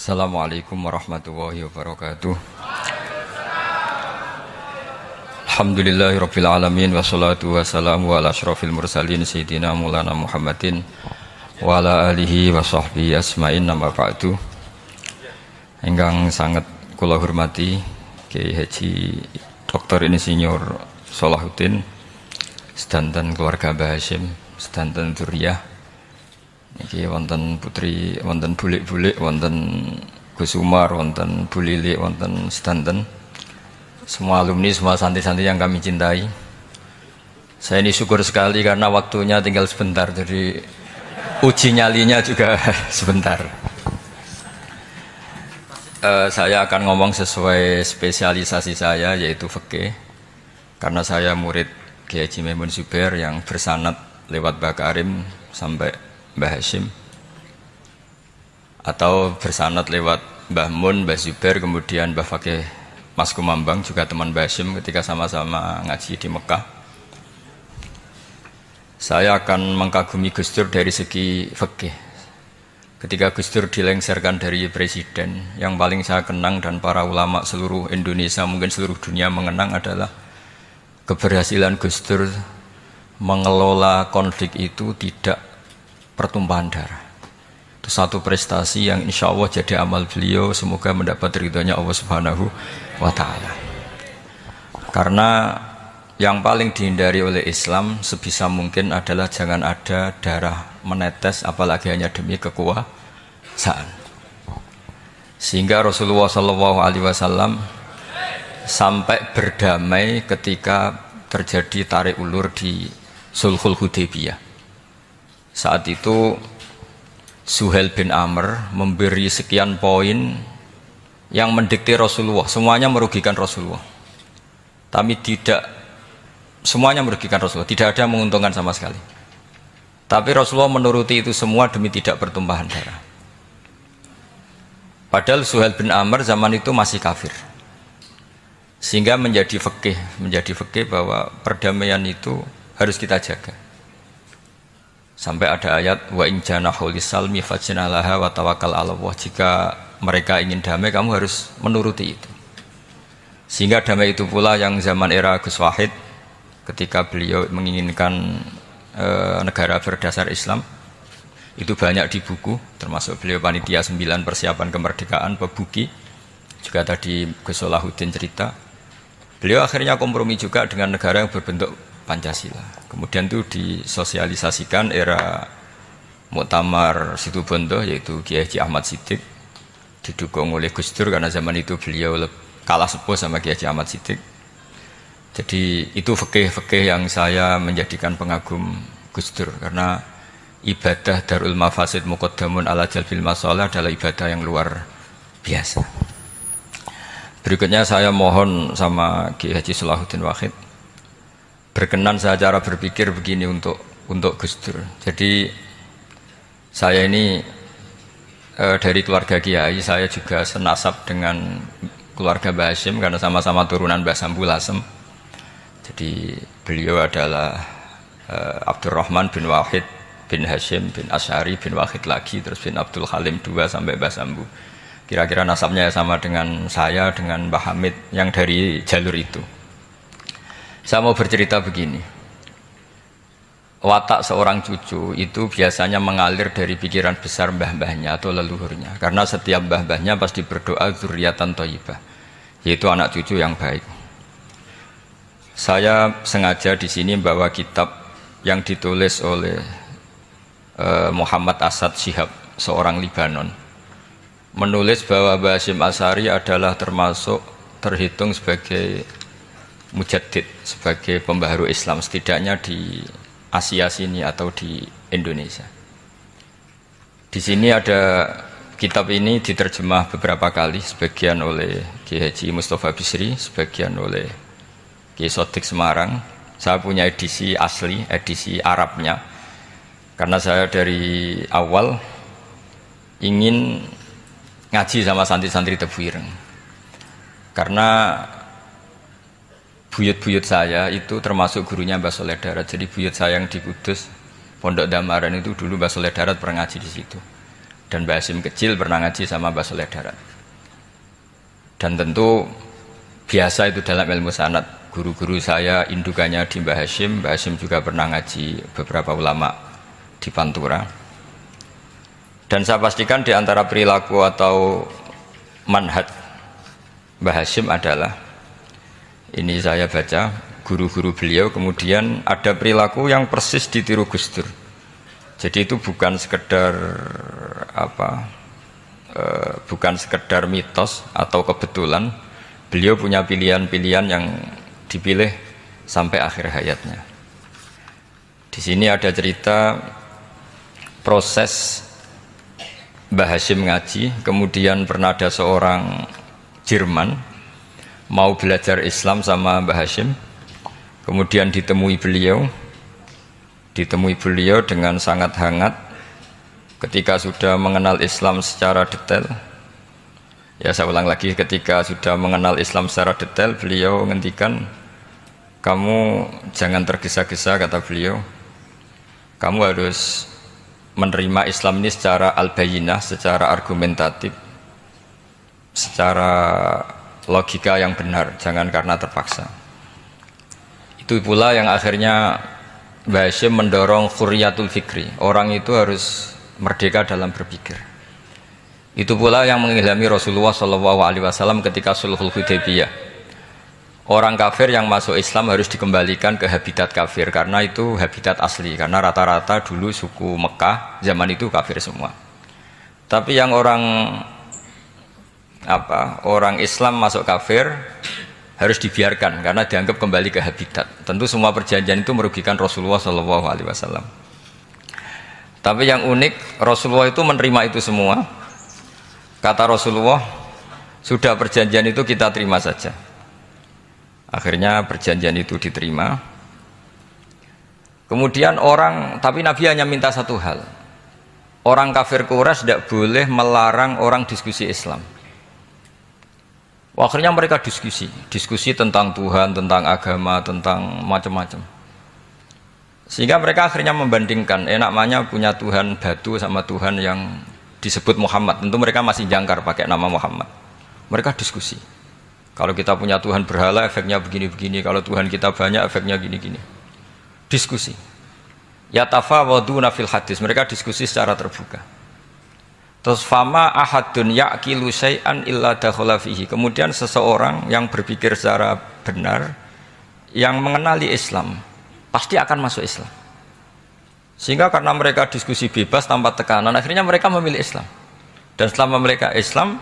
Assalamualaikum warahmatullahi wabarakatuh. Alhamdulillahirabbil alamin wassalatu wassalamu ala asyrofil mursalin sayyidina Maulana Muhammadin wa ala alihi wa sahbihi asma'in nama ba'du. Ingkang sangat kula hormati Kiai Haji Dr. Insinyur Salahuddin sedanten keluarga Mbah Hasyim, sedanten dzurriyyah. Iki wonten putri, wonten bulik-bulik, wonten Gus Umar, wonten Bu Lilik, wonten sedanten semua alumni, semua santri-santri yang kami cintai. Saya ini syukur sekali karena waktunya tinggal sebentar, jadi uji nyalinya juga sebentar. Saya akan ngomong sesuai spesialisasi saya, yaitu fikih. Karena saya murid Kiai Haji Maimun Zubair yang bersanad lewat Mbah Karim sampai Mbah Hasyim, atau bersanad lewat Mbah Mun, Mbah Zubair, kemudian Mbah Fakih Mas Kumambang, juga teman Mbah Hasyim ketika sama-sama ngaji di Mekah. Saya akan mengkagumi Gus Dur dari segi fikih. Ketika Gus Dur dilengsarkan dari presiden, yang paling saya kenang dan para ulama seluruh Indonesia, mungkin seluruh dunia mengenang adalah keberhasilan Gus Dur mengelola konflik itu tidak pertumpahan darah. Itu satu prestasi yang insya Allah jadi amal beliau, semoga mendapat ridhonya Allah Subhanahu wa ta'ala. Karena yang paling dihindari oleh Islam sebisa mungkin adalah jangan ada darah menetes, apalagi hanya demi kekuasaan. Sehingga Rasulullah SAW sampai berdamai ketika terjadi tarik ulur di Sulhul Hudaybiyah. Saat itu Suhail bin Amr memberi sekian poin yang mendikte Rasulullah, semuanya merugikan Rasulullah. Tapi tidak semuanya merugikan Rasulullah, tidak ada yang menguntungkan sama sekali. Tapi Rasulullah menuruti itu semua demi tidak pertumpahan darah. Padahal Suhail bin Amr zaman itu masih kafir. Sehingga menjadi fikih bahwa perdamaian itu harus kita jaga. Sampai ada ayat wa in janahu lisalmi fajnalaha wa tawakkal 'ala Allah. Jika mereka ingin damai, kamu harus menuruti itu. Sehingga damai itu pula yang zaman era Gus Wahid, ketika beliau menginginkan negara berdasar Islam, itu banyak di buku, termasuk beliau panitia 9 persiapan kemerdekaan, Pebuki, juga tadi Gus Salahuddin cerita. Beliau akhirnya kompromi juga dengan negara yang berbentuk Pancasila. Kemudian itu disosialisasikan era Muktamar Situbondo, yaitu Kiai Haji Ahmad Siddiq, didukung oleh Gus Dur karena zaman itu beliau kalah sepuh sama Kiai Haji Ahmad Siddiq. Jadi itu fikih yang saya menjadikan pengagum Gus Dur, karena ibadah Darul Mafasid Muqaddamun ala Jalbil Masalah adalah ibadah yang luar biasa. Berikutnya saya mohon sama Kiai Haji Salahuddin Wahid berkenan saya cara berpikir begini untuk Gus Dur. Jadi saya ini dari keluarga Kiai, saya juga senasab dengan keluarga Mbah Hasyim karena sama-sama turunan Mbah Sambul Lasem. Jadi beliau adalah Abdurrahman bin Wahid bin Hasyim bin Asy'ari bin Wahid lagi, terus bin Abdul Halim 2 sampai Mbah Sambu. Kira-kira nasabnya sama dengan saya, dengan Mbah Hamid yang dari jalur itu. Saya mau bercerita begini, watak seorang cucu itu biasanya mengalir dari pikiran besar mbah-mbahnya atau leluhurnya, karena setiap mbah-mbahnya pasti berdoa dzurriyyatan thayyibah, yaitu anak cucu yang baik. Saya sengaja di sini bawa kitab yang ditulis oleh Muhammad Asad Shihab, seorang Libanon, menulis bahwa Mbah Hasyim Asy'ari adalah terhitung sebagai mujaddid, sebagai pembaharu Islam, setidaknya di Asia sini atau di Indonesia. Di sini ada kitab ini diterjemah beberapa kali, sebagian oleh Kiai Haji Mustafa Bisri, sebagian oleh Kiai Sodik Semarang. Saya punya edisi asli, edisi Arabnya, karena saya dari awal ingin ngaji sama santri-santri Tebuireng, karena buyut-buyut saya itu termasuk gurunya Mbah Soleh Darat. Jadi buyut saya yang di Kudus, Pondok Damaran itu dulu Mbah Soleh Darat pernah ngaji di situ. Dan Mbah Hasyim kecil pernah ngaji sama Mbah Soleh Darat. Dan tentu biasa itu dalam ilmu sanad, guru-guru saya indukannya di Mbah Hasyim juga pernah ngaji beberapa ulama di Pantura. Dan saya pastikan di antara perilaku atau manhaj Mbah Hasyim adalah, ini saya baca guru-guru beliau, kemudian ada perilaku yang persis ditiru Gus Dur. Jadi itu bukan sekedar bukan sekedar mitos atau kebetulan. Beliau punya pilihan-pilihan yang dipilih sampai akhir hayatnya. Di sini ada cerita proses Mbah Hasyim ngaji, kemudian pernah ada seorang Jerman mau belajar Islam sama Mbah Hasyim, kemudian ditemui beliau dengan sangat hangat. Ketika sudah mengenal Islam secara detail, ya saya ulang lagi, ketika sudah mengenal Islam secara detail, beliau ngendikan, kamu jangan tergesa-gesa, kata beliau, kamu harus menerima Islam ini secara al-bayyinah, secara argumentatif, secara logika yang benar, jangan karena terpaksa. Itu pula yang akhirnya Mbah Hasyim mendorong khuriyatul fikri, orang itu harus merdeka dalam berpikir. Itu pula yang mengilhami Rasulullah SAW ketika Sulhul Hudaybiyah. Orang kafir yang masuk Islam harus dikembalikan ke habitat kafir, karena itu habitat asli, karena rata-rata dulu suku Mekah zaman itu kafir semua. Tapi yang orang Islam masuk kafir harus dibiarkan karena dianggap kembali ke habitat. Tentu semua perjanjian itu merugikan Rasulullah SAW. Tapi yang unik, Rasulullah itu menerima itu semua. Kata Rasulullah, sudah perjanjian itu kita terima saja. Akhirnya perjanjian itu diterima. Kemudian tapi Nabi hanya minta satu hal. Orang kafir Quraisy tidak boleh melarang orang diskusi Islam. Akhirnya mereka diskusi tentang Tuhan, tentang agama, tentang macam-macam. Sehingga mereka akhirnya membandingkan, enaknya punya Tuhan batu sama Tuhan yang disebut Muhammad. Tentu mereka masih jangkar pakai nama Muhammad. Mereka diskusi. Kalau kita punya Tuhan berhala, efeknya begini-begini. Kalau Tuhan kita banyak, efeknya gini-gini. Diskusi. Yatafawaduna fil hadis. Mereka diskusi secara terbuka. Terus fama ahadun ya'kilu syai'an illa dakhala fihi. Kemudian seseorang yang berpikir secara benar, yang mengenali Islam, pasti akan masuk Islam. Sehingga karena mereka diskusi bebas tanpa tekanan, akhirnya mereka memilih Islam. Dan selama mereka Islam,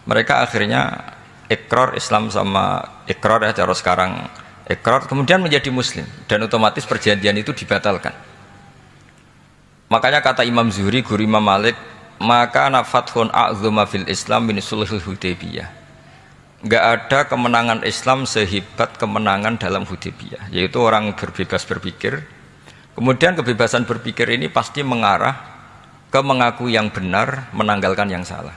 mereka akhirnya ikrar Islam sama ikrar, ya cara sekarang ikrar, kemudian menjadi Muslim. Dan otomatis perjanjian itu dibatalkan. Makanya kata Imam Zuhri, guru Imam Malik, maka nafathun a'zuma fil Islam min sulhul Hudaybiyah. Enggak ada kemenangan Islam sehebat kemenangan dalam Hudaybiyah, yaitu orang berbebas berpikir. Kemudian kebebasan berpikir ini pasti mengarah ke mengakui yang benar, menanggalkan yang salah.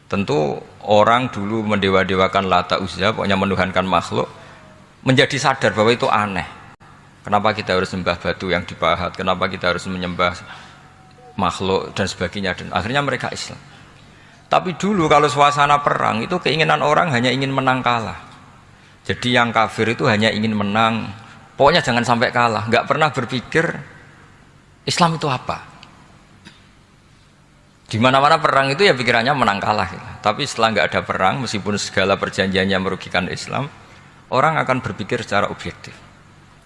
Tentu orang dulu mendewa-dewakan Lata Uzza, pokoknya menuhankan makhluk, menjadi sadar bahwa itu aneh. Kenapa kita harus menyembah batu yang dipahat? Kenapa kita harus menyembah makhluk dan sebagainya, dan akhirnya mereka Islam. Tapi dulu kalau suasana perang itu keinginan orang hanya ingin menang kalah. Jadi yang kafir itu hanya ingin menang, pokoknya jangan sampai kalah, nggak pernah berpikir Islam itu apa. Di mana-mana perang itu ya pikirannya menang kalah. Tapi setelah nggak ada perang, meskipun segala perjanjiannya merugikan Islam, orang akan berpikir secara objektif.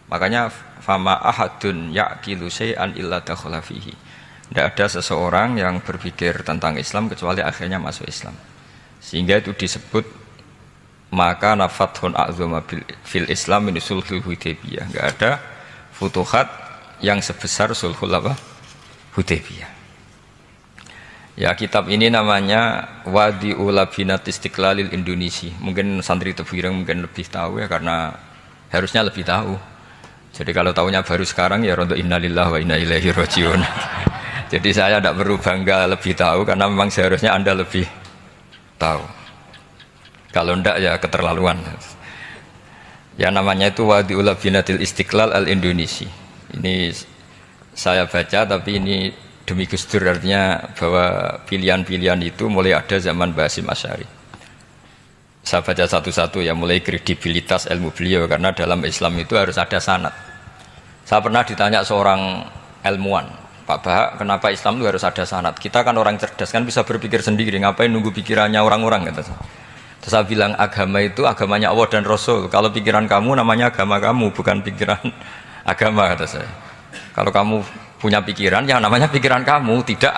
Makanya fama ahadun ya'kilu syai'an illa dakhala fihi. Tidak ada seseorang yang berpikir tentang Islam kecuali akhirnya masuk Islam. Sehingga itu disebut maka nafathun a'zuma fil Islam min sulhul Hudaybiyah. Tidak ada futuhat yang sebesar sulhul Hudaybiyah. Ya, kitab ini namanya Wadi'ul Labinat Istiqlalil Indonesia. Mungkin santri Tebuireng mungkin lebih tahu ya, karena harusnya lebih tahu. Jadi kalau tahunya baru sekarang ya rontok innalillahi wa inna ilaihi rajiun. Jadi saya tidak perlu bangga lebih tahu, karena memang seharusnya Anda lebih tahu. Kalau tidak ya keterlaluan. Ya namanya itu Wadi'ul Labinatil Istiqlal al Indonesia. Ini saya baca, tapi ini demi Gus Dur, artinya bahwa pilihan-pilihan itu mulai ada zaman Mbah Hasyim Asy'ari. Saya baca satu-satu ya, mulai kredibilitas ilmu beliau, karena dalam Islam itu harus ada sanad. Saya pernah ditanya seorang ilmuwan, Pak Bahak, kenapa Islam itu harus ada sanad? Kita kan orang cerdas, kan bisa berpikir sendiri, ngapain nunggu pikirannya orang-orang, kata saya. Terus saya bilang, agama itu agamanya Allah dan Rasul. Kalau pikiran kamu namanya agama kamu, bukan pikiran agama, kata saya. Kalau kamu punya pikiran, yang namanya pikiran kamu, tidak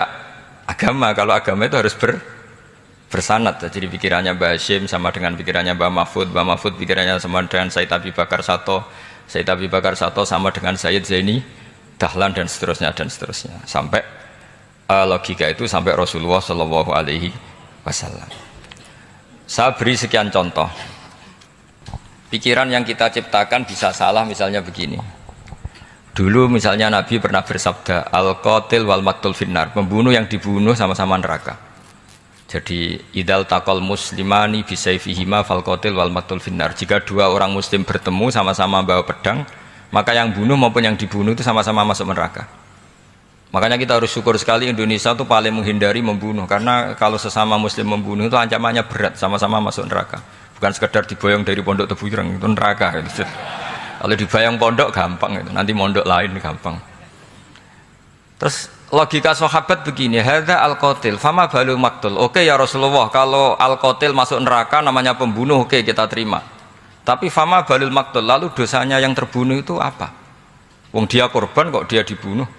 agama. Kalau agama itu harus bersanad. Jadi pikirannya Mbah Hasyim sama dengan pikirannya Mbah Mahfud pikirannya sama dengan Said Abi Bakar Sato sama dengan Sayyid Zaini Dahlan, dan seterusnya sampai logika itu sampai Rasulullah Shallallahu Alaihi Wasallam. Saya beri sekian contoh. Pikiran yang kita ciptakan bisa salah, misalnya begini. Dulu misalnya Nabi pernah bersabda, al-qatil wal maqtul finnar, pembunuh yang dibunuh sama-sama neraka. Jadi idal taqal muslimani bisayfihima fal qatil wal maqtul finnar. Jika dua orang muslim bertemu sama-sama bawa pedang, maka yang bunuh maupun yang dibunuh itu sama-sama masuk neraka. Makanya kita harus syukur sekali Indonesia itu paling menghindari membunuh, karena kalau sesama muslim membunuh itu ancamannya berat, sama-sama masuk neraka. Bukan sekedar diboyong dari pondok Tebu Ireng, itu neraka gitu. Kalau dibayang pondok gampang itu, nanti mondok lain gampang. Terus logika sahabat begini, hadza al-qatil fama balu maqtul. Oke ya Rasulullah, kalau al-qatil masuk neraka namanya pembunuh, oke kita terima. Tapi fama balul maqtul, lalu dosanya yang terbunuh itu apa? Wong dia korban kok dia dibunuh.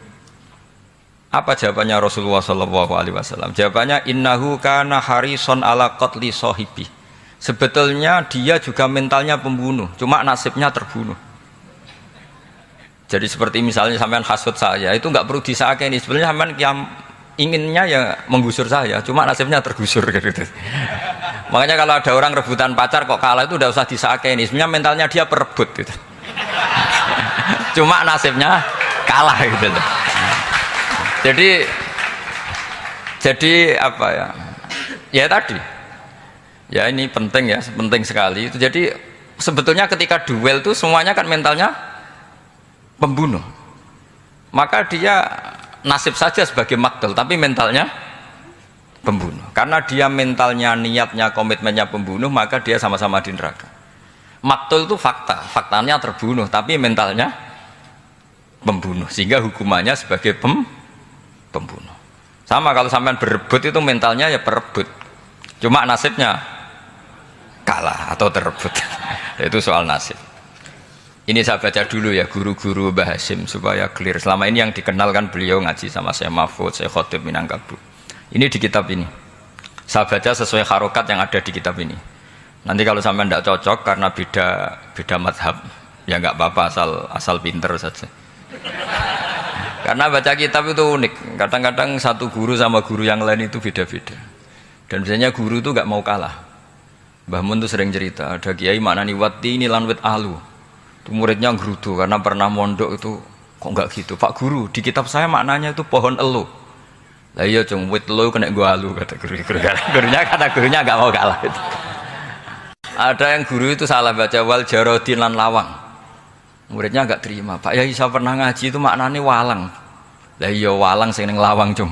Apa jawabannya Rasulullah sallallahu alaihi wasallam? Jawabannya innahu kana harison ala qatli sahibi. Sebetulnya dia juga mentalnya pembunuh, cuma nasibnya terbunuh. Jadi seperti misalnya sampean hasud saya, itu nggak perlu disakeni. Sebenarnya sampean yang inginnya ya menggusur saya, cuma nasibnya tergusur gitu. Makanya kalau ada orang rebutan pacar kok kalah itu udah usah disakeni. Sebenarnya mentalnya dia perebut gitu. Cuma nasibnya kalah gitu. Jadi apa ya? Ya tadi. Ya ini penting ya, penting sekali itu. Jadi sebetulnya ketika duel itu semuanya kan mentalnya pembunuh, maka dia nasib saja sebagai maktul, tapi mentalnya pembunuh. Karena dia mentalnya, niatnya, komitmennya pembunuh, maka dia sama-sama di neraka. Maktul itu fakta, faktanya terbunuh, tapi mentalnya pembunuh, sehingga hukumannya sebagai pembunuh. Sama kalau sampean berebut itu mentalnya ya perebut, cuma nasibnya kalah atau terebut. Itu soal nasib. Ini saya baca dulu ya guru-guru Mbah Hasyim supaya clear. Selama ini yang dikenal kan beliau ngaji sama saya Mahfud, saya Khotib Minangkabau. Ini di kitab ini. Saya baca sesuai harokat yang ada di kitab ini. Nanti kalau sampai tidak cocok karena beda madhab, ya nggak apa-apa, asal pinter saja. Karena baca kitab itu unik. Kadang-kadang satu guru sama guru yang lain itu beda-beda. Dan biasanya guru itu nggak mau kalah. Mbah Mun tuh sering cerita, ada kiai maknani wati ini lan wit alu. Itu muridnya gerutu karena pernah mondok itu kok enggak gitu. Pak guru, di kitab saya maknanya itu pohon elu. Lah iya cung, wit elu kena gua alu kata guru. Gurunya enggak mau kalah itu. Ada yang guru itu salah baca wal jarodin lan lawang. Muridnya enggak terima. Pak Yai saya pernah ngaji itu maknanya walang. Lah iya walang sing ning lawang cung.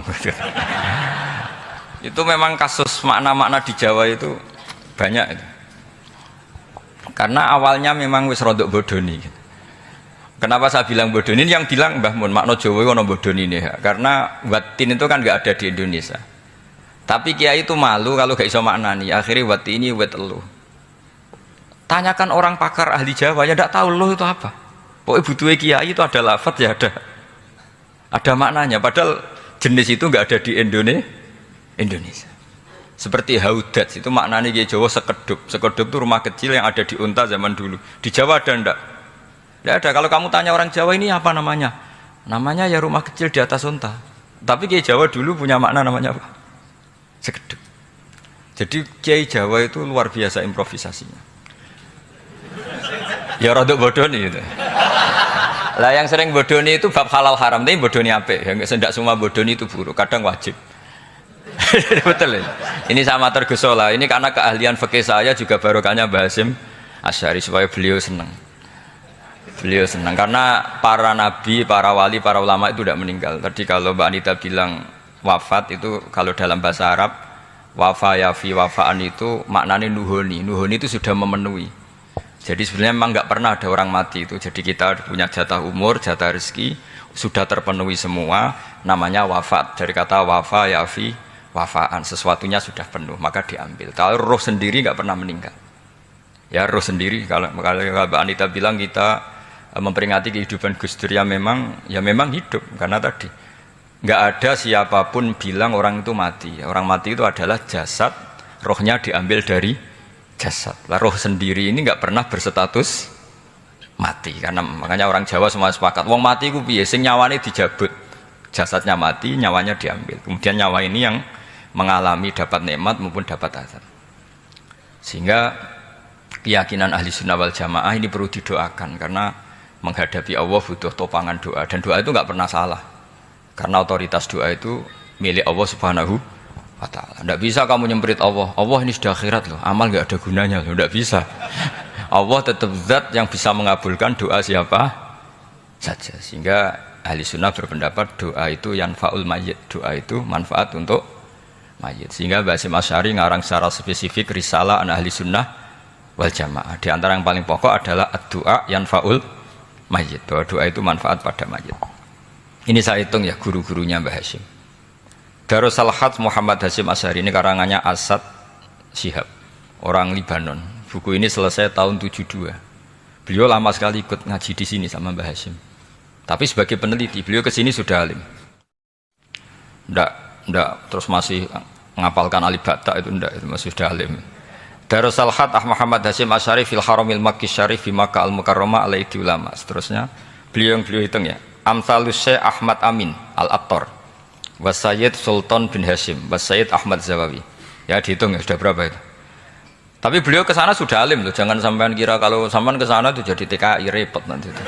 Itu memang kasus makna-makna di Jawa itu banyak itu. Karena awalnya memang wis rodok bodoni. Kenapa saya bilang bodoni? Yang bilang Mbah Mun makna Jawa ono bodoni ini ya. Karena watin itu kan nggak ada di Indonesia. Tapi kiai itu malu kalau gak iso maknani. Akhirnya wati ini wet elu. Tanyakan orang pakar ahli Jawa ya tidak tahu lo itu apa. Pokoknya butuhnya kiai itu ada lafaz ya ada maknanya. Padahal jenis itu nggak ada di Indonesia. Seperti haudat itu maknanya di Jawa sekedup. Sekedup itu rumah kecil yang ada di unta zaman dulu. Di Jawa ada enggak? Tidak ada. Kalau kamu tanya orang Jawa ini apa namanya? Namanya ya rumah kecil di atas unta. Tapi Kiai Jawa dulu punya makna namanya apa? Sekedup. Jadi Kiai Jawa itu luar biasa improvisasinya. Ya rodok bodoni itu. Lah yang sering bodoni itu bab halal haram, tapi bodoni apik. Yang tidak semua bodoni itu buruk, kadang wajib. Betul ya? Ini sama tergesola. Ini karena keahlian fikih saya juga barokahnya Mbah Hasyim Asy'ari supaya beliau senang. Beliau senang karena para nabi, para wali, para ulama itu tidak meninggal. Tadi kalau Mbak Anita bilang wafat itu kalau dalam bahasa Arab wafa yafi wafaan itu maknanya nuhoni. Nuhoni itu sudah memenuhi. Jadi sebenarnya memang nggak pernah ada orang mati itu. Jadi kita punya jatah umur, jatah rezeki sudah terpenuhi semua. Namanya wafat. Dari kata wafa yafi wafaan, sesuatunya sudah penuh maka diambil. Kalau roh sendiri nggak pernah meninggal. Ya roh sendiri kalau Mbak Anita bilang kita memperingati kehidupan Gus Dur ya memang hidup karena tadi nggak ada siapapun bilang orang itu mati. Orang mati itu adalah jasad, rohnya diambil dari jasad. Lah roh sendiri ini nggak pernah berstatus mati karena makanya orang Jawa semua sepakat wong mati ku piye sing nyawane dijabut. Jasadnya mati, nyawanya diambil. Kemudian nyawa ini yang mengalami dapat nikmat maupun dapat azab. Sehingga keyakinan ahli sunnah wal jamaah ini perlu didoakan karena menghadapi Allah butuh topangan doa dan doa itu nggak pernah salah karena otoritas doa itu milik Allah Subhanahu wa Ta'ala. Nggak bisa kamu nyemprit Allah ini sudah akhirat loh, amal nggak ada gunanya loh, nggak bisa. Allah tetap zat yang bisa mengabulkan doa siapa saja. Sehingga ahli sunnah berpendapat doa itu yanfa'ul mayyit, doa itu manfaat untuk mayit. Sehingga Basim Asy'ari ngarang secara spesifik risalah an ahli sunnah wal jamaah. Di antara yang paling pokok adalah ad-du'a yanfa'ul mayit, bahwa doa itu manfaat pada mayit. Ini saya hitung ya guru-gurunya Mbah Hasyim. Darus Salhat Muhammad Hasyim Asy'ari ini karangannya Asad Syihab, orang Libanon. Buku ini selesai tahun 72. Beliau lama sekali ikut ngaji di sini sama Mbah Hasyim. Tapi sebagai peneliti, beliau ke sini sudah alim. Ndak terus masih ngapalkan alif bata itu ndak, itu masih sudah alim. Darus Salhat Muhammad Hasyim Asy'ari fil Haramil Makki Syarif fi Makkah Al-Mukarramah alaihi ulama. Seterusnya beliau hitung ya. Amsalus Syekh Ahmad Amin Al-Attar wa Sayyid Sultan bin Hasyim wa Sayyid Ahmad Zawawi. Ya dihitung ya sudah berapa itu. Tapi beliau ke sana sudah alim loh. Jangan sampean kira kalau sampean ke sana itu jadi TKI repot nanti itu.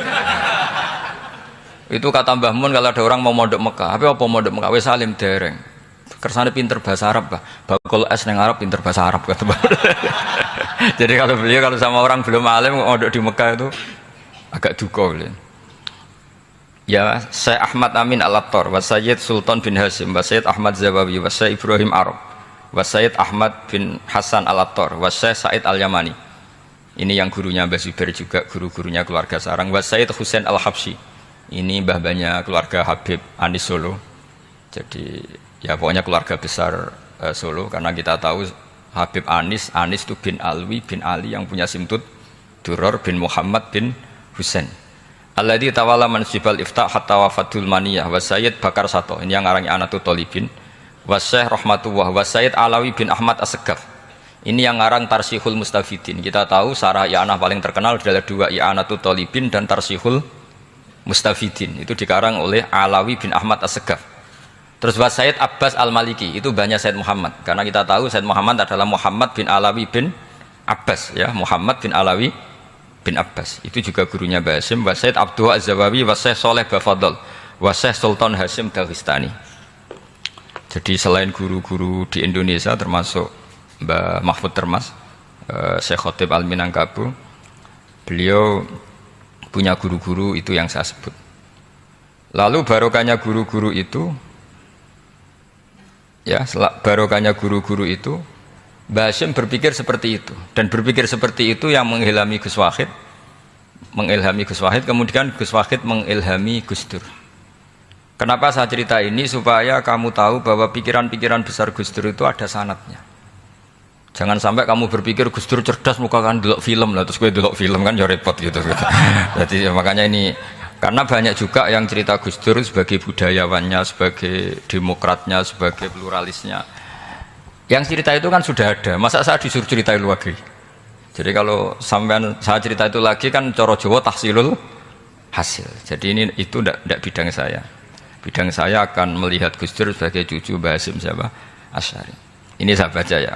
Itu kata Mbah Mun kalau ada orang mau mondok Mekah. Apa mondok Mekah wis alim dereng. Kersane pinter bahasa Arab, Pak. Bakul es neng Arab pinter bahasa Arab kata Pak. Jadi kalau beliau kalau sama orang belum alim mondok di Mekah itu agak duka beliau. Ya, Syekh Ahmad Amin Al-Attar, wa Sayyid Sultan bin Hasyim, wa Sayyid Ahmad Zawawi, wa Syekh Ibrahim Arab, wa Sayyid Ahmad bin Hasan Al-Attar, wa Syekh Said Al-Yamani. Ini yang gurunya Mbah Zubair juga guru-gurunya keluarga sarang, wa Sayyid Husain Al-Habsyi. Ini mbah-mbahnya keluarga Habib Anis Solo. Jadi ya pokoknya keluarga besar Solo karena kita tahu Habib Anis itu bin Alwi bin Ali yang punya simtut Duror bin Muhammad bin Husain. Alladzi tawalla mansibal iftah hatta wafatul maniyah wa Sayyid Bakar Sato. Ini yang ngarang Anatul Thalibin. Wa Syekh Rahmatullah wa Sayyid Alawi bin Ahmad As-Segaf. Ini yang ngarang Tarsihul Mustafidin. Kita tahu sarah i'anah paling terkenal adalah dua, I'anatul Thalibin dan Tarsihul Mustafidin. Itu dikarang oleh Alawi bin Ahmad As-Segaf. Terus wa Sayyid Abbas Al-Maliki, itu banyak Sayyid Muhammad. Karena kita tahu Sayyid Muhammad adalah Muhammad bin Alawi bin Abbas, ya, Muhammad bin Alawi bin Abbas. Itu juga gurunya Mbah Hasyim. Wa Sayyid Abdul Az-Zawawi wa Syekh Saleh Bafadl wa Syekh Sultan Hasyim Daghestani. Jadi selain guru-guru di Indonesia termasuk Mbah Mahfud Termas, Syekh Khotib Al-Minangkabau, beliau punya guru-guru itu yang saya sebut. Lalu barokahnya guru-guru itu, ya, barokahnya guru-guru itu, Mbah Hasyim berpikir seperti itu, dan berpikir seperti itu yang mengilhami Gus Wahid, kemudian Gus Wahid mengilhami Gus Dur. Kenapa saya cerita ini? Supaya kamu tahu bahwa pikiran-pikiran besar Gus Dur itu ada sanadnya. Jangan sampai kamu berpikir Gus Dur cerdas muka kan delok film lah, terus gue delok film kan ya repot gitu. Jadi makanya ini, karena banyak juga yang cerita Gus Dur sebagai budayawannya, sebagai demokratnya, sebagai pluralisnya. Yang cerita itu kan sudah ada, masa saya disuruh cerita itu lagi? Jadi kalau sampean saya cerita itu lagi kan coro Jawa tahsilul hasil. Jadi ini itu tidak bidang saya. Bidang saya akan melihat Gus Dur sebagai cucu Mbah Hasyim siapa? Asy'ari. Ini saya baca ya.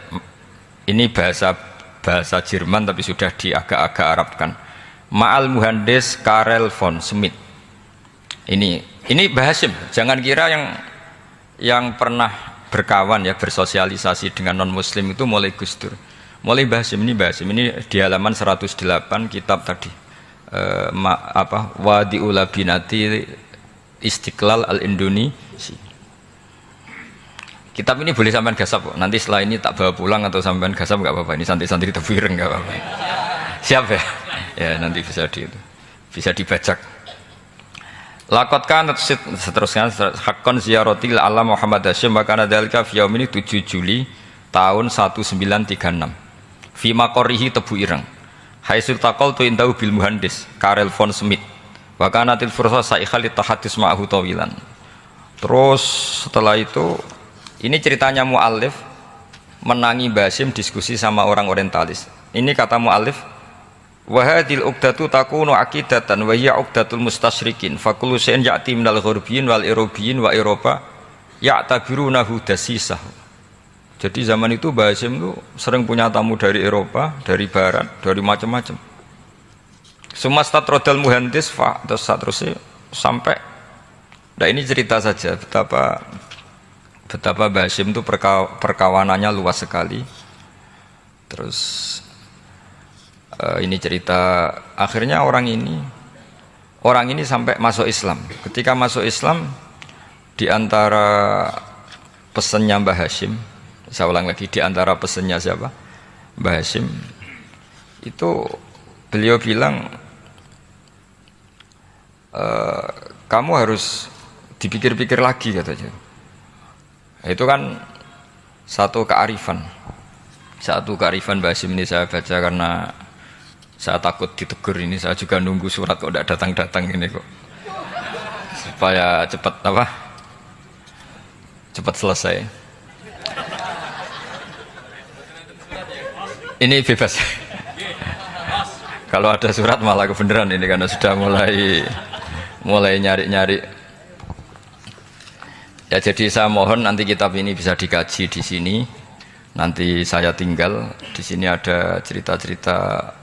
Ini bahasa Jerman tapi sudah diagak-agak Arabkan. Ma'al Muhandis Karel von Schmidt. Ini Mbah Hasyim. Jangan kira yang pernah berkawan ya, bersosialisasi dengan non muslim itu mulai Gus Dur, mulai Mbah Hasyim. Ini Mbah Hasyim ini di halaman 108 kitab tadi Wadi'ul Labinati Istiqlal Al-Indonesia. Kitab ini boleh sampean gasap kok. Nanti setelah ini tak bawa pulang atau sampean gasap nggak apa-apa. Ini santri-santri tebu ireng nggak apa-apa. Siap ya? Ya nanti bisa dibajak. Lakot kan seterusnya hakon ziyaratil ala Muhammad Hasyim wa kana dzalika fi yaumini 7 Juli tahun 1936. Fi maqorihi Tebu Ireng. Haitsu taqaltu indahu bil muhandis Karel von Smith. Wa kanatil fursa saikhal tahadus ma'ahu tawilan. Terus setelah itu ini ceritanya muallif menangi Mbah Hasyim diskusi sama orang orientalis. Ini kata muallif wa hadhil uqdatu takunu aqidatan wa hiya uqdatul mustasyrikin fa kullu shay'in ya'ti minal ghurbiyin wal irobiyyin wa Eropa ya'tabirunahu dasisah. Jadi zaman itu Mbah Hasyim itu sering punya tamu dari Eropa, dari barat, dari macam-macam. Sumastatrodal muhandis fa terus seterusnya sampai nah ini cerita saja betapa Mbah Hasyim itu perkawanannya luas sekali. Terus ini cerita akhirnya orang ini sampai masuk Islam. Ketika masuk Islam, di antara pesannya Mbah Hasyim, saya ulang lagi, di antara pesannya siapa? Mbah Hasyim itu beliau bilang kamu harus dipikir-pikir lagi katanya. Itu kan satu kearifan Mbah Hasyim ini saya baca karena saya takut ditegur ini, saya juga nunggu surat kok tidak datang-datang ini kok. Supaya cepat selesai. Ini bebas. Kalau ada surat malah kebenaran ini karena sudah mulai nyari-nyari. Ya jadi saya mohon nanti kitab ini bisa dikaji di sini. Nanti saya tinggal di sini ada cerita-cerita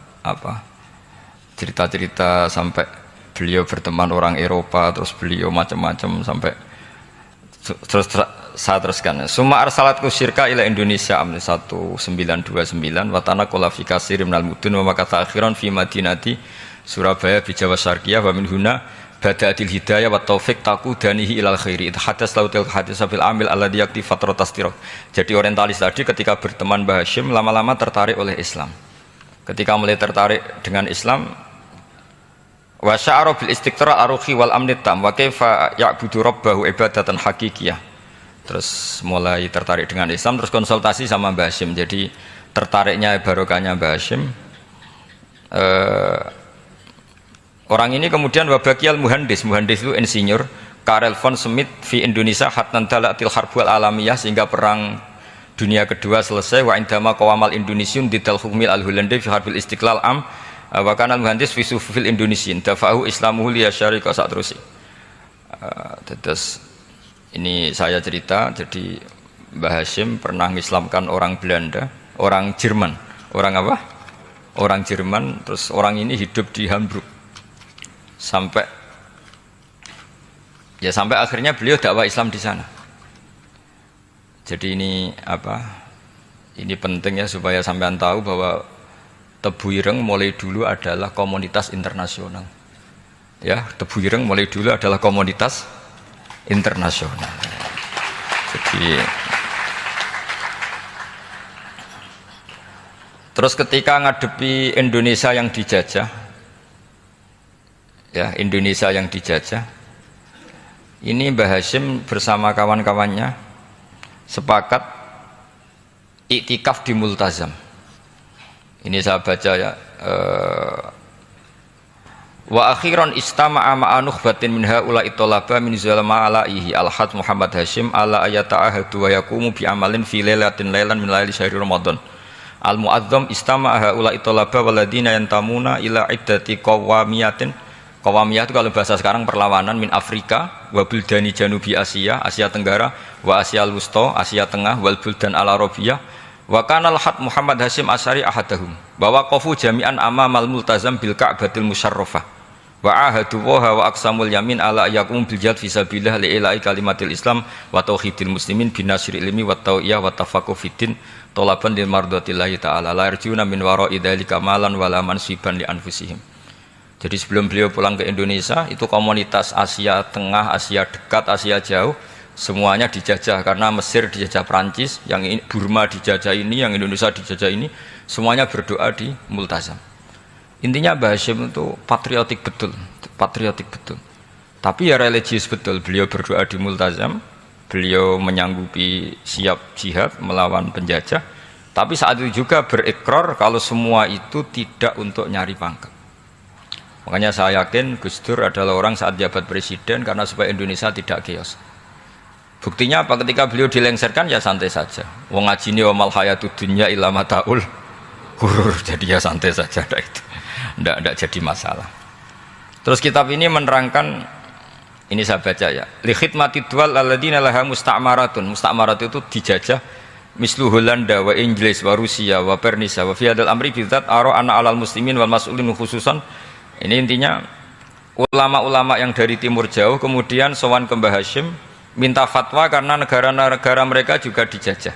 sampai beliau berteman orang Eropa, terus beliau macam-macam sampai terus saya teruskan. Summa arsalatku syirka ila Indonesia amni 1929 watana qala fi kasir minal mudun wa makata akhiran fi madinati Surabaya bi Jawa Syarqiyah wa min huna bada'atil hidayah wa taufiq taqudanihi ilal khairi. Hadas lautil hadis fil amil alladhi yakti fatratas tiraq. Jadi orientalis tadi ketika berteman Mbah Hasyim lama-lama tertarik oleh Islam. Ketika mulai tertarik dengan Islam, wa sya'ara bil istiqra aruhi wal amnit tam wa kaifa ya'budu rabbahu ibadatan hakikiyah. Terus mulai tertarik dengan Islam, terus konsultasi sama Mbah Hasyim. Jadi tertariknya barokahnya Mbah Hasyim. Orang ini kemudian wabakiyal muhandis itu insinyur Karel von Smith fi Indonesia hatnan dalatil harbul alamiyah sehingga perang dunia kedua selesai wa indama qawamal indonesiun didal hukmil al-Hulandi fi harbil istiqlal am wa kana al-muhandis fi sufil indonesiin dafa'u islamuhu li syarika sakterusi. Terus ini saya cerita, jadi Mbah Hasyim pernah mengislamkan orang Belanda, orang Jerman. Orang apa? Orang Jerman, terus orang ini hidup di Hamburg. Sampai akhirnya beliau dakwah Islam di sana. Jadi ini penting ya supaya sampean tahu bahwa Tebu Ireng mulai dulu adalah komunitas internasional. Ya, Tebu Ireng mulai dulu adalah komunitas internasional. Jadi terus ketika ngadepi Indonesia yang dijajah, ini Mbah Hasyim bersama kawan-kawannya sepakat iktikaf di Multazam. Ini saya baca ya. Wa akhiran istama'a ma'a nukhbatin min haula'i talaba min zalama alaihi al-had Muhammad Hasyim ala ayata'ahadu wa yaqumu bi amalin fi lailatin lailan min laili syahri Ramadan. Al-mu'azzam istama'a haula'i talaba waladina yantamuna ila iddati qawamiyatin. Qawamiyah itu kalau bahasa sekarang perlawanan min Afrika wa buldani janubi Asia, Asia Tenggara wa Asia al-Wusta, Asia Tengah wal buldan al-Arabiyah wa kana al-had Muhammad Hasyim Asy'ari ahadahum bahwa qafu jami'an amamal multazam bil Ka'batil musyarrafah wa ahadu wa aqsamul yamin ala yakum bil jihad fi sabilillah li ilahi kalimatil Islam wa tauhidil muslimin bin nasril ilmi wa tau'iyah wa tafaqquh fiddin talaban lil mardatillahi ta'ala la yarjuna min wara'i dzalika malan wala mansiban li anfusihim. Jadi sebelum beliau pulang ke Indonesia, itu komunitas Asia Tengah, Asia Dekat, Asia Jauh, semuanya dijajah karena Mesir dijajah Prancis, yang Burma dijajah ini, yang Indonesia dijajah ini, semuanya berdoa di Multazam. Intinya Mbah Hasyim itu patriotik betul, patriotik betul. Tapi ya religius betul. Beliau berdoa di Multazam, beliau menyanggupi siap jihad melawan penjajah. Tapi saat itu juga berikrar kalau semua itu tidak untuk nyari pangkat. Makanya saya yakin Gus Dur adalah orang saat jabat presiden karena supaya Indonesia tidak chaos. Buktinya apa? Ketika beliau dilengsarkan ya santai saja. Wong ngajine wa mal hayatud dunya illa mataul ghurur. Jadi ya santai saja itu. Ndak jadi masalah. Terus kitab ini menerangkan, ini saya baca ya. Li khidmatid duwal alladziina laha musta'maratun. Musta'marat itu dijajah mislu Holanda wa Inggris wa Rusia wa Pernisa wa fi hadzal amri bidzat ara ana alal muslimin wal mas'ulin khususan. Ini intinya ulama-ulama yang dari timur jauh kemudian sowan ke Mbah Hasyim minta fatwa karena negara-negara mereka juga dijajah.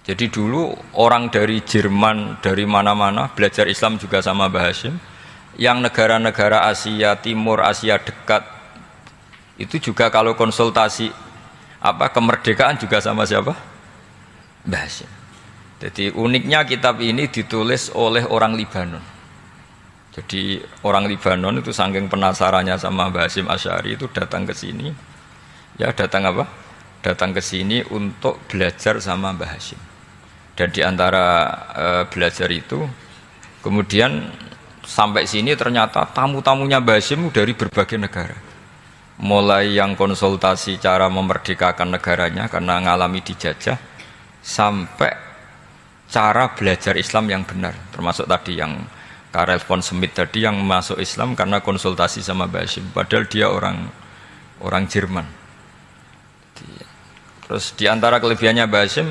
Jadi dulu orang dari Jerman, dari mana-mana belajar Islam juga sama Mbah Hasyim. Yang negara-negara Asia Timur, Asia Dekat itu juga kalau konsultasi kemerdekaan juga sama siapa? Mbah Hasyim. Jadi uniknya kitab ini ditulis oleh orang Libanon. Jadi orang Libanon itu saking penasarannya sama Mbah Hasyim Asy'ari itu datang ke sini. Ya datang apa? Datang ke sini untuk belajar sama Mbah Hasyim. Dan di antara belajar itu kemudian sampai sini ternyata tamu-tamunya Mbah Hasyim dari berbagai negara. Mulai yang konsultasi cara memerdekakan negaranya karena ngalami dijajah sampai cara belajar Islam yang benar, termasuk tadi yang Karel von Schmidt tadi yang masuk Islam karena konsultasi sama Mbah Hasyim, padahal dia orang Jerman. Terus di antara kelebihannya Mbah Hasyim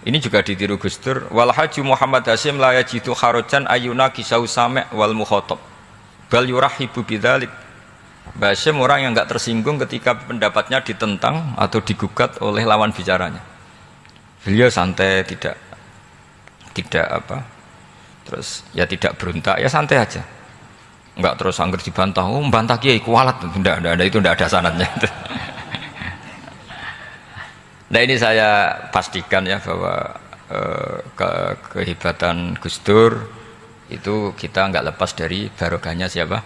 ini juga ditiru Gus Dur, wal haji Muhammad Hasyim la yajidu kharajan ayuna kisau sami' wal mukhatab bal yurahibu bidzalik. Mbah Hasyim orang yang enggak tersinggung ketika pendapatnya ditentang atau digugat oleh lawan bicaranya. Beliau santai, tidak terus ya tidak berontak, ya santai aja. Enggak terus angger dibantah, membantah kiai kualat, enggak itu enggak ada sanadnya. Nah ini saya pastikan ya bahwa kehebatan Gus Dur itu kita enggak lepas dari barokahnya siapa?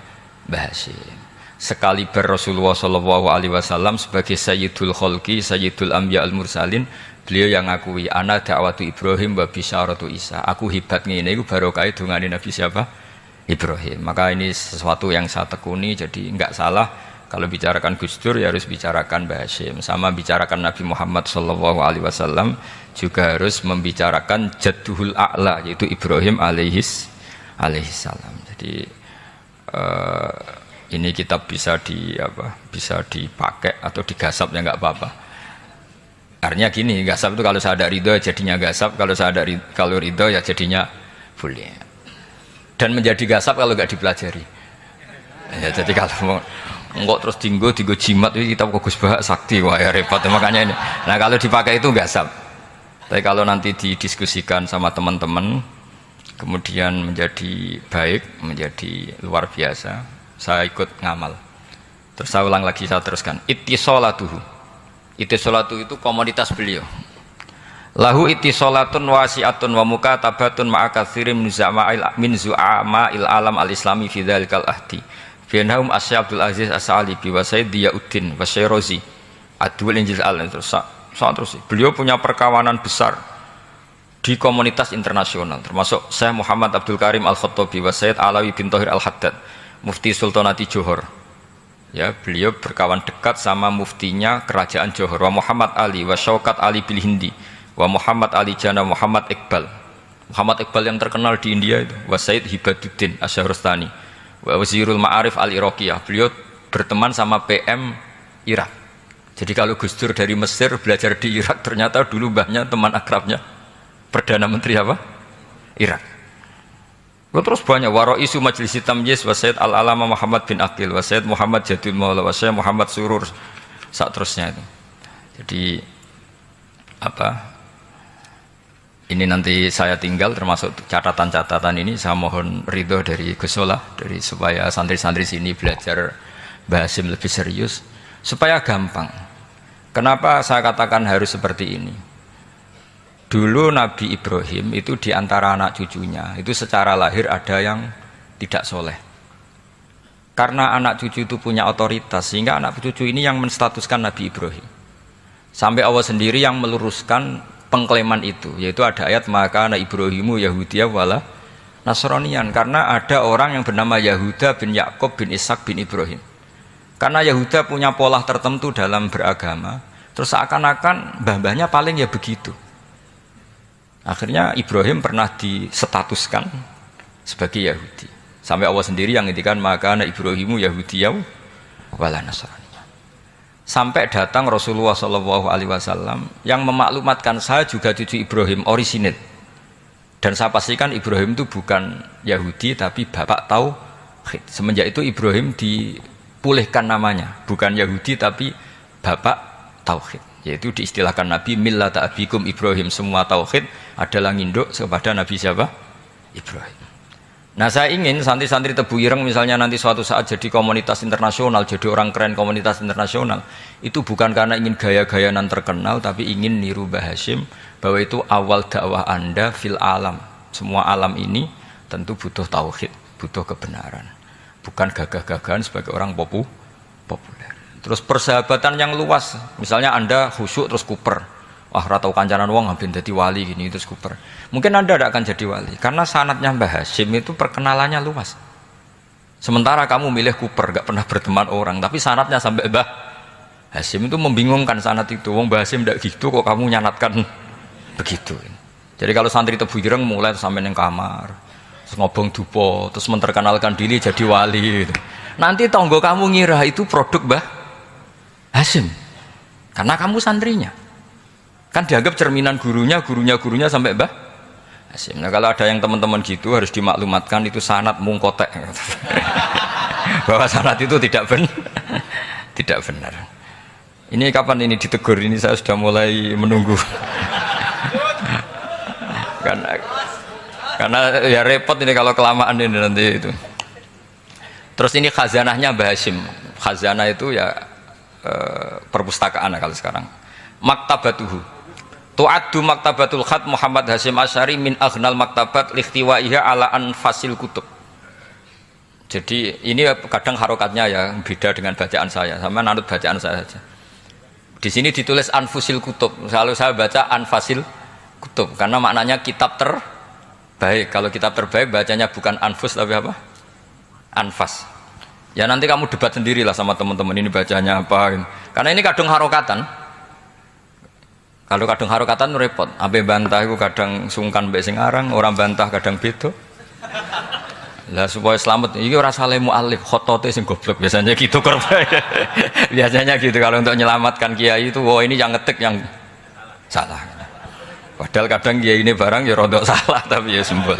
Mbah Hasyim. Sekaliber Rasulullah SAW sebagai Sayyidul Khalqi, Sayyidul Anbiya al-Mursalin, beliau yang ngakui ana da'watu Ibrahim wa bisyaratu Isa. Aku hebat ngene iku barokah dungane Nabi siapa? Ibrahim. Maka ini sesuatu yang saya tekuni, jadi enggak salah kalau bicarakan Gus Dur ya harus bicarakan Mbah Hasyim. Sama bicarakan Nabi Muhammad SAW juga harus membicarakan Jadduhul A'la yaitu Ibrahim alaihissalam. Jadi ini kitab bisa dipakai atau digasap ya enggak apa-apa. Artinya gini, gasap itu kalau saya ada ridho jadinya gasap, kalau ridho ya jadinya boleh. Dan menjadi gasap kalau nggak dipelajari. Ya, jadi kalau enggak terus tinggo jimat itu kita Gus Bah sakti, wah ya repot makanya ini. Nah kalau dipakai itu gasap. Tapi kalau nanti didiskusikan sama teman-teman, kemudian menjadi baik, menjadi luar biasa, saya ikut ngamal. Terus saya ulang lagi, saya teruskan. Ittisolatuhu. Ittisolatu itu komoditas beliau. Lahu ittisolatun wasi'atun wa mukatabatun ma'a katsirin min zu'ama'il alam al-islami fi dzalikal ahdi. Bianahum Asy Abdul Aziz As-Sa'alibi wa Sayyid Diyauddin wa Syairozi Adwul Injil terus beliau punya perkawanan besar di komunitas internasional, termasuk Syekh Muhammad Abdul Karim Al-Khattabi wa Sayyid Alawi bin Thahir Al-Haddad Mufti Sultanati Johor. Ya, beliau berkawan dekat sama muftinya kerajaan Johor, wa Muhammad Ali wa Syaukat Ali bil Hindi wa Muhammad Ali Jana Muhammad Iqbal. Muhammad Iqbal yang terkenal di India itu, wa Sayyid Hibaduddin Asy-Syahrastani wa Wazirul Ma'arif Al-Iraqiyah. Beliau berteman sama PM Irak. Jadi kalau Gus Dur dari Mesir belajar di Irak, ternyata dulu mbahnya teman akrabnya Perdana Menteri apa? Irak. Terus banyak waroisu Majlis Tamyiz wa Sayyid Al-Alama Muhammad bin Aqil wa Sayyid Muhammad Jadul Maula wa Sayyid Muhammad Surur, saat terusnya itu. Jadi Ini nanti saya tinggal termasuk catatan-catatan ini saya mohon ridho dari Gus Solah dari supaya santri-santri sini belajar bahasa lebih serius supaya gampang. Kenapa saya katakan harus seperti ini? Dulu Nabi Ibrahim itu di antara anak cucunya itu secara lahir ada yang tidak soleh. Karena anak cucu itu punya otoritas sehingga anak cucu ini yang menstatuskan Nabi Ibrahim. Sampai Allah sendiri yang meluruskan pengklaiman itu, yaitu ada ayat maka anak Ibrahimu Yahudiyah wala Nasranian, karena ada orang yang bernama Yahuda bin Yakub bin Ishak bin Ibrahim. Karena Yahuda punya pola tertentu dalam beragama, terus seakan-akan mbah-mbahnya paling ya begitu. Akhirnya Ibrahim pernah disetatuskan sebagai Yahudi. Sampai Allah sendiri yang ngintikan maka anak Ibrahimu Yahudiyah wala Nasranian. Sampai datang Rasulullah SAW yang memaklumatkan saya juga cucu Ibrahim orisinil, dan saya pastikan Ibrahim itu bukan Yahudi tapi bapak tauhid. Semenjak itu Ibrahim dipulihkan namanya, bukan Yahudi tapi bapak tauhid, yaitu diistilahkan Nabi millata abikum Ibrahim, semua tauhid adalah nginduk kepada Nabi siapa? Ibrahim. Nah saya ingin santri-santri Tebu Ireng misalnya nanti suatu saat jadi komunitas internasional, jadi orang keren komunitas internasional, itu bukan karena ingin gaya-gayanan terkenal, tapi ingin niru Mbah Hasyim bahwa itu awal dakwah Anda fil alam. Semua alam ini tentu butuh tauhid, butuh kebenaran, bukan gagah-gagahan sebagai orang populer. Terus persahabatan yang luas, misalnya Anda khusyuk terus kuper, wah ratau kancanan wong hampir jadi wali gini terus kuper. Mungkin Anda tidak akan jadi wali karena sanatnya Mbah Hasyim itu perkenalannya luas. Sementara kamu milih kuper, gak pernah berteman orang, tapi sanatnya sampai Mbah Hasyim itu membingungkan sanat itu. Wong Mbah Hasyim tidak gitu kok kamu nyanatkan begitu. Jadi kalau santri Tebu Ireng mulai sampai yang kamar, terus ngobong dupo, terus menterkenalkan diri jadi wali gitu. Nanti tonggo kamu ngira itu produk Mbah Hasyim karena kamu santrinya. Kan dianggap cerminan gurunya sampai Mbah Hasyim. Nah kalau ada yang teman-teman gitu harus dimaklumatkan itu sanad mungkotek bahwa sanad itu tidak benar. Ini kapan ini ditegur? Ini saya sudah mulai menunggu. karena ya repot ini kalau kelamaan ini nanti itu. Terus ini khazanahnya Mbah Hasyim. Khazanah itu ya perpustakaan kalau sekarang. Maktabatuhu. Tu'addu maktabatul khat Muhammad Hasyim Asy'ari min aghnal maktabat likhtiwaiha ala anfasil kutub. Jadi ini kadang harokatnya ya beda dengan bacaan saya, sama nanut bacaan saya saja. Di sini ditulis anfusil kutub, selalu saya baca anfasil kutub karena maknanya kitab terbaik. Kalau kitab terbaik bacanya bukan anfus tapi apa? Anfas. Ya nanti kamu debat sendirilah sama teman-teman ini bacanya apa. Karena ini kadang harokatan. Kalau kadang harokatan repot, ape bantah itu kadang sungkan mbek sing aran, orang bantah kadang beda. Lah supaya selamat, iki ora saleh mualif, khotote sing goblok biasanya gitu korban. Biasanya gitu kalau untuk menyelamatkan kiai itu, wah ini yang ngetik yang salah. Padahal kadang kiai ini barang ya rodok salah tapi ya sembol.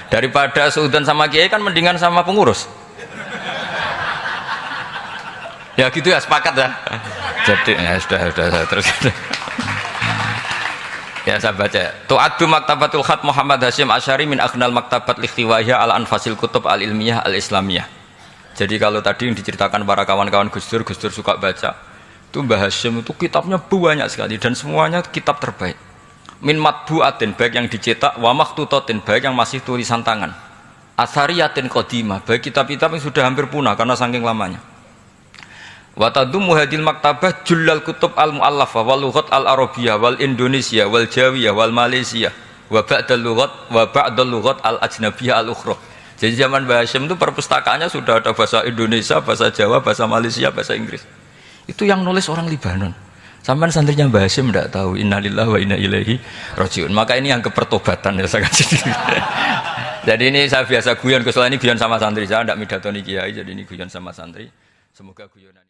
Daripada seudan sama kiai kan mendingan sama pengurus. Ya gitu ya sepakat ya. Jadi ya sudah terus. Ya saya baca. Tu'addu maktabatul khat Muhammad Hasyim Asy'ari min aghnal maktabat likhtiwaiha ala anfasil kutub al-ilmiyah al-islamiyah. Jadi kalau tadi yang diceritakan para kawan-kawan Gus Dur suka baca. Itu Mbah Hasyim itu kitabnya banyak sekali dan semuanya kitab terbaik. Min matbu'atin baik yang dicetak wa makhtutatin baik yang masih tulisan tangan. Athariyatin qadimah baik kitab-kitab yang sudah hampir punah karena saking lamanya. Wa tadummu hadil maktabah jullal kutub al muallafah wal lughat al arabiyyah wal indonesia wal jawiyah wal malaysia wa ba'dal lughat al ajnabiyyah al ukhra. Jadi zaman Mbah Hasyim itu perpustakaannya sudah ada bahasa Indonesia, bahasa Jawa, bahasa Malaysia, bahasa Inggris. Itu yang nulis orang Libanon. Sampai santrinya Mbah Hasyim tidak tahu innalillahi wa inna ilaihi rajiun. Maka ini yang kepertobatan ya saya kasih. Jadi ini saya biasa guyon, kesoalnya ini guyon sama santri, saya tidak midatoni kiai, jadi ini guyon sama santri. Semoga guyonan